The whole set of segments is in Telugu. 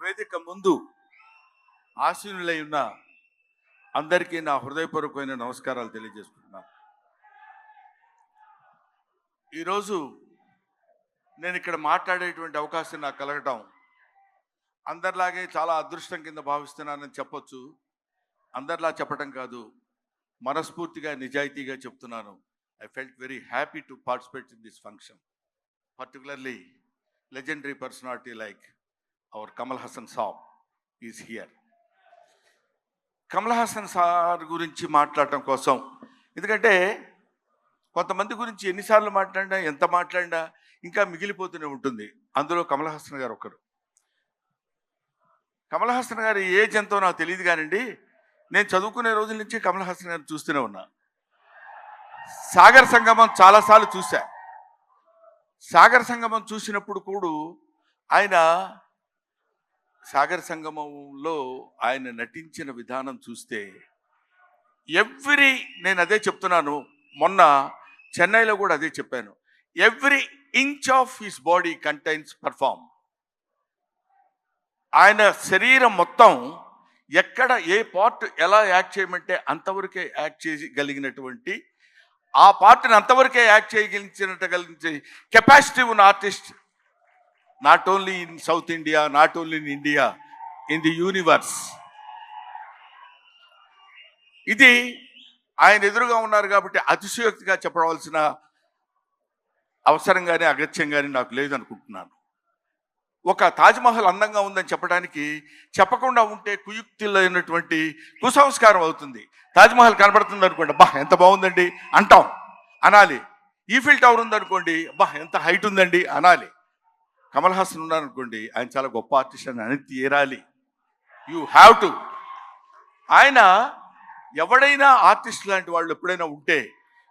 వేదిక ముందు ఆశీనులై ఉన్న అందరికీ నా హృదయపూర్వకమైన నమస్కారాలు తెలియజేసుకుంటున్నాను. ఈరోజు నేను ఇక్కడ మాట్లాడేటువంటి అవకాశం నాకు కలగటం అందరిలాగే చాలా అదృష్టం కింద భావిస్తున్నానని చెప్పొచ్చు. అందరిలా చెప్పటం కాదు, మనస్ఫూర్తిగా నిజాయితీగా చెప్తున్నాను. I felt very happy to participate in this function, particularly legendary personality like our Kamal Haasan Saab is here. Kamal Haasan sir గురించి మాట్లాడటం కోసం, ఎందుకంటే కొంతమంది గురించి ఎన్నిసార్లు మాట్లాడినా ఎంత మాట్లాడినా ఇంకా మిగిలిపోతూనే ఉంటుంది. అందులో కమల్ హాసన్ గారు ఒకరు. కమల్ హాసన్ గారి ఏజ్ ఎంతో నాకు తెలియదు కానండి, నేను చదువుకునే రోజుల నుంచి కమల్ హాసన్ గారిని చూస్తూనే ఉన్నా. సాగర్ సంగమం చాలాసార్లు చూశా. సాగర్ సంగమం చూసినప్పుడు కూడా ఆయన సాగర్ సంగమంలో ఆయన నటించిన విధానం చూస్తే నేను అదే చెప్తున్నాను, మొన్న చెన్నైలో కూడా అదే చెప్పాను. Every inch of his body contains perform. ఆయన శరీరం మొత్తం ఎక్కడ ఏ పార్ట్ ఎలా యాక్ట్ చేయమంటే అంతవరకే యాక్ట్ చేయగలిగినటువంటి, ఆ పార్ట్ని అంతవరకే యాక్ట్ చేయగలిగించే కెపాసిటీ ఉన్న artist, not only in south India, not only in India, in the universe. ఇది ఆయన ఎదురుగా ఉన్నారు కాబట్టి అతిశయోక్తిగా చెప్పవలసిన అవసరం కానీ అగత్యం కానీ నాకు లేదనుకుంటున్నాను. ఒక తాజ్మహల్ అందంగా ఉందని చెప్పడానికి చెప్పకుండా ఉంటే కుయుక్తిలైనటువంటి కుసంస్కారం అవుతుంది. తాజ్మహల్ కనబడుతుంది అనుకోండి, అబ్బా ఎంత బాగుందండి అంటాం, అనాలి. ఈఫిల్ టవర్ ఉందనుకోండి, అబ్బా ఎంత హైట్ ఉందండి అనాలి. కమల్ హాసన్ ఉన్నారనుకోండి, ఆయన చాలా గొప్ప ఆర్టిస్ట్ అని అని తీరాలి. You have to. ఆయన ఎవడైనా ఆర్టిస్ట్ లాంటి వాళ్ళు ఎప్పుడైనా ఉంటే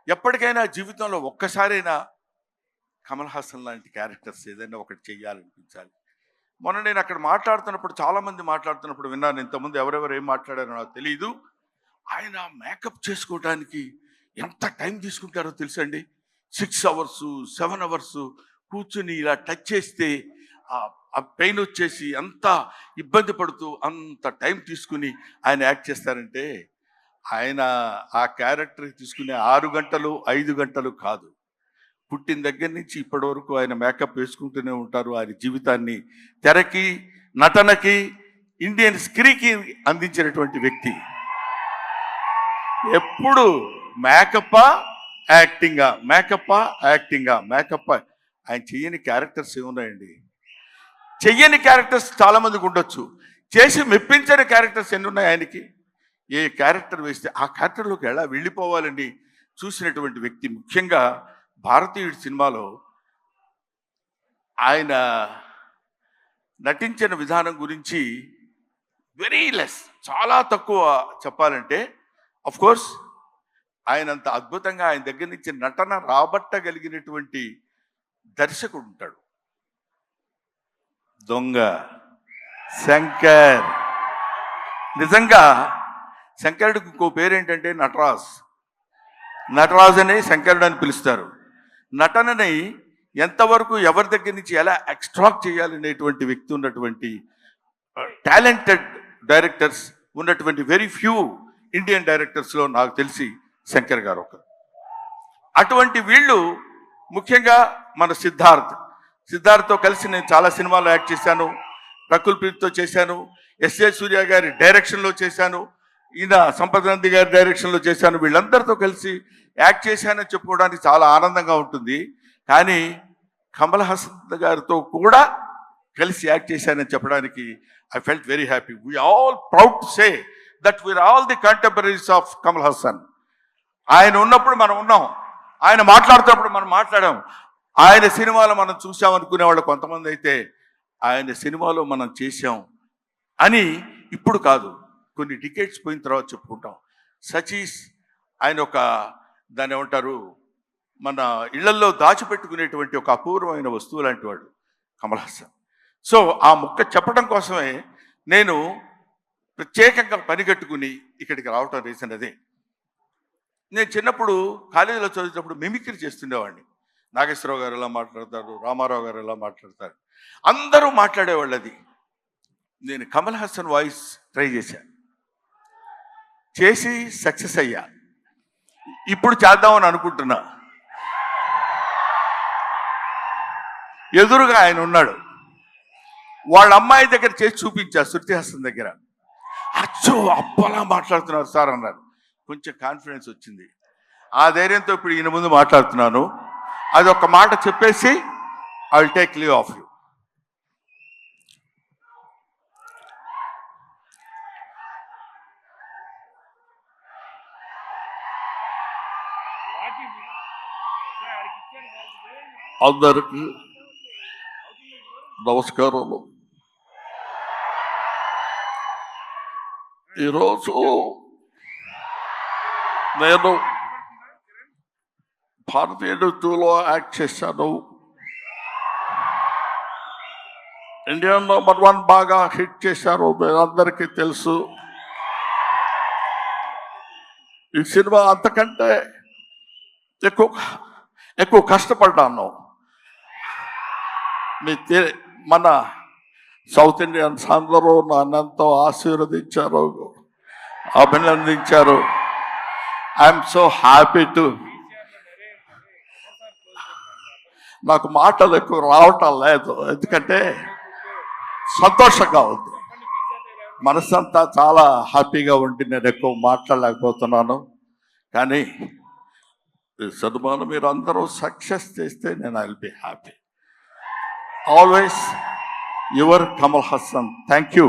ఎప్పటికైనా జీవితంలో ఒక్కసారైనా కమల్ హాసన్ లాంటి క్యారెక్టర్స్ ఏదైనా ఒకటి చెయ్యాలనిపించాలి. మొన్న నేను అక్కడ మాట్లాడుతున్నప్పుడు, చాలామంది మాట్లాడుతున్నప్పుడు విన్నాను. ఇంతకుముందు ఎవరెవరు ఏం మాట్లాడారో నాకు తెలియదు. ఆయన మేకప్ చేసుకోవడానికి ఎంత టైం తీసుకుంటారో తెలుసండి. 6 hours 7 hours కూర్చుని ఇలా టచ్ చేస్తే ఆ పెయిన్ వచ్చేసి అంత ఇబ్బంది పడుతూ అంత టైం తీసుకుని ఆయన యాక్ట్ చేస్తారంటే, ఆయన ఆ క్యారెక్టర్ తీసుకునే 6 గంటలు 5 గంటలు కాదు, పుట్టిన దగ్గర నుంచి ఇప్పటి వరకు ఆయన మేకప్ వేసుకుంటూనే ఉంటారు. ఆయన జీవితాన్ని తెరకి, నటనకి, ఇండియన్ స్క్రీన్కి అందించినటువంటి వ్యక్తి. ఎప్పుడు మేకప్పా యాక్టింగా, మేకప్పా యాక్టింగా, మేకప్పా. ఆయన చెయ్యని క్యారెక్టర్స్ ఏమున్నాయండి? చెయ్యని క్యారెక్టర్స్ చాలామందికి ఉండొచ్చు, చేసి మెప్పించని క్యారెక్టర్స్ ఎన్ని ఉన్నాయి ఆయనకి. ఏ క్యారెక్టర్ వేస్తే ఆ క్యారెక్టర్లోకి ఎలా వెళ్ళిపోవాలండి చూసినటువంటి వ్యక్తి. ముఖ్యంగా భారతీయుడి సినిమాలో ఆయన నటించిన విధానం గురించి వెరీ లెస్, చాలా తక్కువ చెప్పాలంటే. అఫ్ కోర్స్ ఆయన అంత అద్భుతంగా ఆయన దగ్గర నుంచి నటన రాబట్టగలిగినటువంటి దర్శకుడు ఉంటాడు. దొంగ శంకర్. నిజంగా శంకరుడికి ఇంకో పేరేంటంటే నటరాజ్. నటరాజ్ అని శంకరుడు అని పిలుస్తారు. నటనని ఎంతవరకు ఎవరి దగ్గర నుంచి ఎలా ఎక్స్ట్రాక్ట్ చేయాలనేటువంటి వ్యక్తి ఉన్నటువంటి టాలెంటెడ్ డైరెక్టర్స్ ఉన్నటువంటి వెరీ ఫ్యూ ఇండియన్ డైరెక్టర్స్లో నాకు తెలిసి శంకర్ గారు ఒకరు. అటువంటి వీళ్ళు ముఖ్యంగా మన సిద్ధార్థ్తో కలిసి నేను చాలా సినిమాల్లో యాక్ట్ చేశాను. రకుల్ ప్రీత్తో చేశాను, ఎస్ఏ సూర్య గారి డైరెక్షన్లో చేశాను, ఈయన సంపత్ నంది గారి డైరెక్షన్లో చేశాను. వీళ్ళందరితో కలిసి యాక్ట్ చేశానని చెప్పుకోవడానికి చాలా ఆనందంగా ఉంటుంది. కానీ కమల్ హాసన్ గారితో కూడా కలిసి యాక్ట్ చేశానని చెప్పడానికి I felt very happy. We all proud to say that we are all the contemporaries of Kamal Haasan. ఆయన ఉన్నప్పుడు మనం ఉన్నాం, ఆయన మాట్లాడుతున్నప్పుడు మనం మాట్లాడాం. ఆయన సినిమాలో మనం చూసామనుకునే వాళ్ళు కొంతమంది అయితే ఆయన సినిమాలో మనం చేశాం అని ఇప్పుడు కాదు, కొన్ని డికేట్స్ పోయిన తర్వాత చెప్పుకుంటాం. సచీస్ ఆయన ఒక దాన్ని ఏమంటారు, మన ఇళ్లల్లో దాచిపెట్టుకునేటువంటి ఒక అపూర్వమైన వస్తువు లాంటి వాడు కమల్ హాసన్. సో ఆ ముక్క చెప్పడం కోసమే నేను ప్రత్యేకంగా పనిగట్టుకుని ఇక్కడికి రావటం రీజన్ అదే. నేను చిన్నప్పుడు కాలేజీలో చదివేటప్పుడు మిమిక్రీ చేస్తుండేవాడిని. నాగేశ్వరరావు గారు ఎలా మాట్లాడతారు, రామారావు గారు ఎలా మాట్లాడతారు, అందరూ మాట్లాడేవాళ్ళు. అది నేను కమల్ హాసన్ వాయిస్ ట్రై చేసి సక్సెస్ అయ్యా. ఇప్పుడు చేద్దామని అనుకుంటున్నా. ఎదురుగా ఆయన ఉన్నాడు. వాళ్ళ అమ్మాయి దగ్గర చేసి చూపించా, శృతి హాసన్ దగ్గర. అచ్చో అప్పలా మాట్లాడుతున్నారు సార్ అన్నారు. కొంచెం కాన్ఫిడెన్స్ వచ్చింది. ఆ ధైర్యంతో ఇప్పుడు ఈయన ముందు మాట్లాడుతున్నాను. అది ఒక మాట చెప్పేసి I will take leave of you. అందరికీ నమస్కారాలు. ఈరోజు నేను భారతీయ నృత్యంలో యాక్ట్ చేశాను. ఇండియా #1 బాగా హిట్ చేశారు, మీరందరికీ తెలుసు. ఈ సినిమా అంతకంటే ఎక్కువ కష్టపడ్డాను. మన సౌత్ ఇండియన్స్ అందరూ నన్నెంతో ఆశీర్వదించారు, అభినందించారు. I'm so happy to. నాకు మాటలు ఎక్కువ రావటం లేదు, ఎందుకంటే సంతోషంగా ఉంది. మనసంతా చాలా హ్యాపీగా ఉండి నేను ఎక్కువ మాట్లాడలేకపోతున్నాను. కానీ ఈ సినిమాను మీరు అందరూ సక్సెస్ చేస్తే నేను I will be happy. Always your Kamal Haasan. Thank you.